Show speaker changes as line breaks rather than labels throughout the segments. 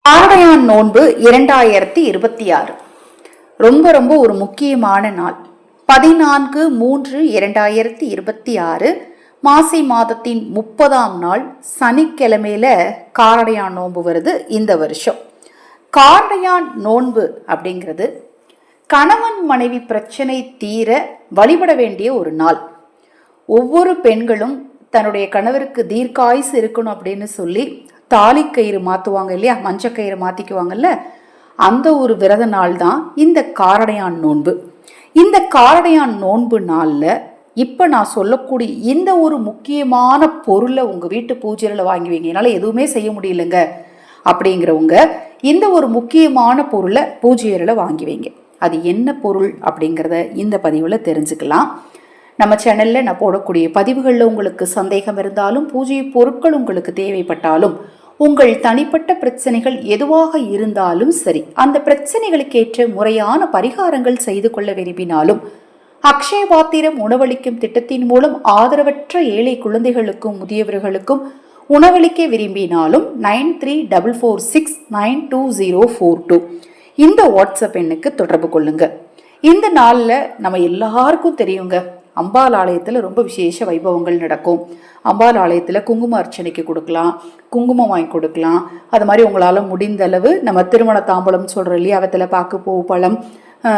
காரடையான் நோன்பு 2026 ரொம்ப ரொம்ப ஒரு முக்கியமான நாள். 14/3/2026 மாசி மாதத்தின் 30ஆம் நாள் சனிக்கிழமையில காரடையான் நோன்பு வருது. இந்த வருஷம் காரடையான் நோன்பு அப்படிங்கிறது கணவன் மனைவி பிரச்சனை தீர வழிபட வேண்டிய ஒரு நாள். ஒவ்வொரு பெண்களும் தன்னுடைய கணவருக்கு தீர்க்காயுசு இருக்கணும் அப்படின்னு சொல்லி தாலி கயிறு மாற்றுவாங்க இல்லையா, மஞ்சக்கயிறு மாற்றிக்குவாங்கல்ல, அந்த ஒரு விரத நாள் தான் இந்த காரடையான் நோன்பு. இந்த காரடையான் நோன்பு நாளில் இப்போ நான் சொல்லக்கூடிய இந்த ஒரு முக்கியமான பொருளை உங்கள் வீட்டு பூஜையில் வாங்கி வைங்க. என்னால் எதுவுமே செய்ய முடியலைங்க அப்படிங்கிறவங்க இந்த ஒரு முக்கியமான பொருளை பூஜையில் வாங்கி வைங்க. அது என்ன பொருள் அப்படிங்கிறத இந்த பதிவில் தெரிஞ்சுக்கலாம். நம்ம சேனலில் நான் போடக்கூடிய பதிவுகளில் உங்களுக்கு சந்தேகம் இருந்தாலும், பூஜை பொருட்கள் உங்களுக்கு தேவைப்பட்டாலும், உங்கள் தனிப்பட்ட பிரச்சனைகள் எதுவாக இருந்தாலும் சரி, அந்த பிரச்சனைகளுக்கேற்ற முறையான பரிகாரங்கள் செய்து கொள்ள விரும்பினாலும், அக்ஷய பாத்திரம் உணவளிக்கும் திட்டத்தின் மூலம் ஆதரவற்ற ஏழை குழந்தைகளுக்கும் முதியவர்களுக்கும் உணவளிக்க விரும்பினாலும் 9344692042 இந்த வாட்ஸ்அப் எண்ணுக்கு தொடர்பு கொள்ளுங்க. இந்த நாளில் நம்ம எல்லாருக்கும் தெரியுங்க, அம்பாள் ஆலயத்தில் ரொம்ப விசேஷ வைபவங்கள் நடக்கும். அம்பாள் ஆலயத்தில் குங்கும அர்ச்சனைக்கு கொடுக்கலாம், குங்குமம் வாங்கி கொடுக்கலாம். அது மாதிரி உங்களால் முடிந்த அளவு நம்ம திருமண தாம்பலம் சொல்கிறோம் இல்லையா, அவத்தில் பாக்கு பூ பழம்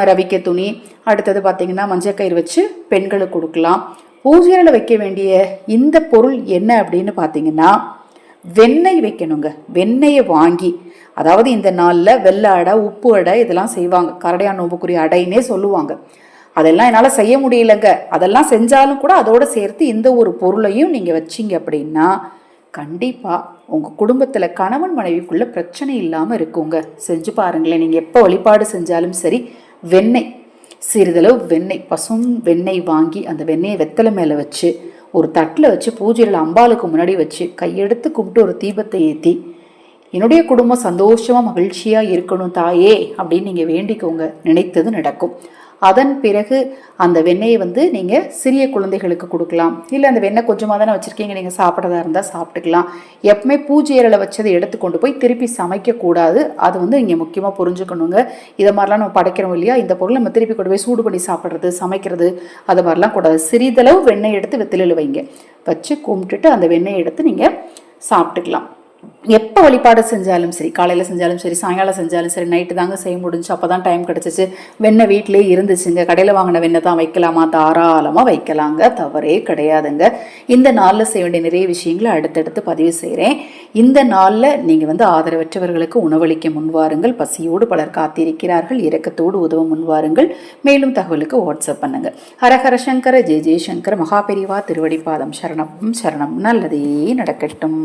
ரவிக்க துணி, அடுத்தது பார்த்திங்கன்னா மஞ்சக்கயிறு வச்சு பெண்களுக்கு கொடுக்கலாம். பூஜையில் வைக்க வேண்டிய இந்த பொருள் என்ன அப்படின்னு பார்த்தீங்கன்னா, வெண்ணெய் வைக்கணுங்க. வெண்ணெயை வாங்கி, அதாவது இந்த நாளில் வெள்ளை அடை, உப்பு அடை இதெல்லாம் செய்வாங்க. காரடையான் நோம்புக்குரிய அடைன்னே சொல்லுவாங்க. அதெல்லாம் என்னால் செய்ய முடியலைங்க, அதெல்லாம் செஞ்சாலும் கூட அதோடு சேர்த்து இந்த ஒரு பொருளையும் நீங்கள் வச்சிங்க அப்படின்னா கண்டிப்பாக உங்கள் குடும்பத்தில் கணவன் மனைவிக்குள்ளே பிரச்சனை இல்லாமல் இருக்குங்க. செஞ்சு பாருங்களேன். நீங்கள் எப்போ வழிபாடு செஞ்சாலும் சரி, வெண்ணெய், சிறிதளவு வெண்ணெய், பசும் வெண்ணெய் வாங்கி அந்த வெண்ணெயை வெத்தலை மேலே வச்சு ஒரு தட்டில் வச்சு பூஜையில் அம்பாளுக்கு முன்னாடி வச்சு கையெடுத்து கும்பிட்டு ஒரு தீபத்தை ஏற்றி, என்னுடைய குடும்பம் சந்தோஷமாக மகிழ்ச்சியாக இருக்கணும் தாயே அப்படின்னு நீங்கள் வேண்டிக்கோங்க. நினைத்தது நடக்கும். அதன் பிறகு அந்த வெண்ணெயை நீங்கள் சிறிய குழந்தைகளுக்கு கொடுக்கலாம். இல்லை அந்த வெண்ணெய் கொஞ்சமாக தானே வச்சுருக்கீங்க, நீங்கள் சாப்பிட்றதா இருந்தால் சாப்பிட்டுக்கலாம். எப்பவுமே பூஜை அறையில் வச்சதை எடுத்து கொண்டு போய் திருப்பி சமைக்கக்கூடாது. அது நீங்கள் முக்கியமாக புரிஞ்சுக்கணுங்க. இதை மாதிரிலாம் நம்ம படைக்கிறோம் இல்லையா, இந்த பொருள் நம்ம திருப்பி கொண்டு போய் சூடு பண்ணி சாப்பிட்றது, சமைக்கிறது அது மாதிரிலாம் கூடாது. சிறிதளவு வெண்ணெய் எடுத்து வெத்திலையில் வைங்க, வச்சு கும்பிட்டுட்டு அந்த வெண்ணெயை எடுத்து நீங்கள் சாப்பிட்டுக்கலாம். எப்போ வழிபாடு செஞ்சாலும் சரி, காலையில் செஞ்சாலும் சரி, சாயங்காலம் செஞ்சாலும் சரி, நைட்டு தாங்க செய்ய முடிஞ்சு, அப்போ தான் டைம் கிடச்சிச்சு. வெண்ணெய் வீட்டிலே இருந்துச்சுங்க, கடையில் வாங்கின வெண்ணெய் தான் வைக்கலாமா, தாராளமாக வைக்கலாங்க, தவறே கிடையாதுங்க. இந்த நாளில் செய்ய வேண்டிய நிறைய விஷயங்களை அடுத்தடுத்து பதிவு செய்கிறேன். இந்த நாளில் நீங்கள் ஆதரவற்றவர்களுக்கு உணவளிக்க முன்வாருங்கள். பசியோடு பலர் காத்திருக்கிறார்கள், இரக்கத்தோடு உதவ முன்வாருங்கள். மேலும் தகவலுக்கு வாட்ஸ்அப் பண்ணுங்கள். ஹரஹர சங்கர, ஜெய ஜெயசங்கர, மகாபெரிவா திருவடிப்பாதம் சரணம் சரணம். நல்லதே நடக்கட்டும்.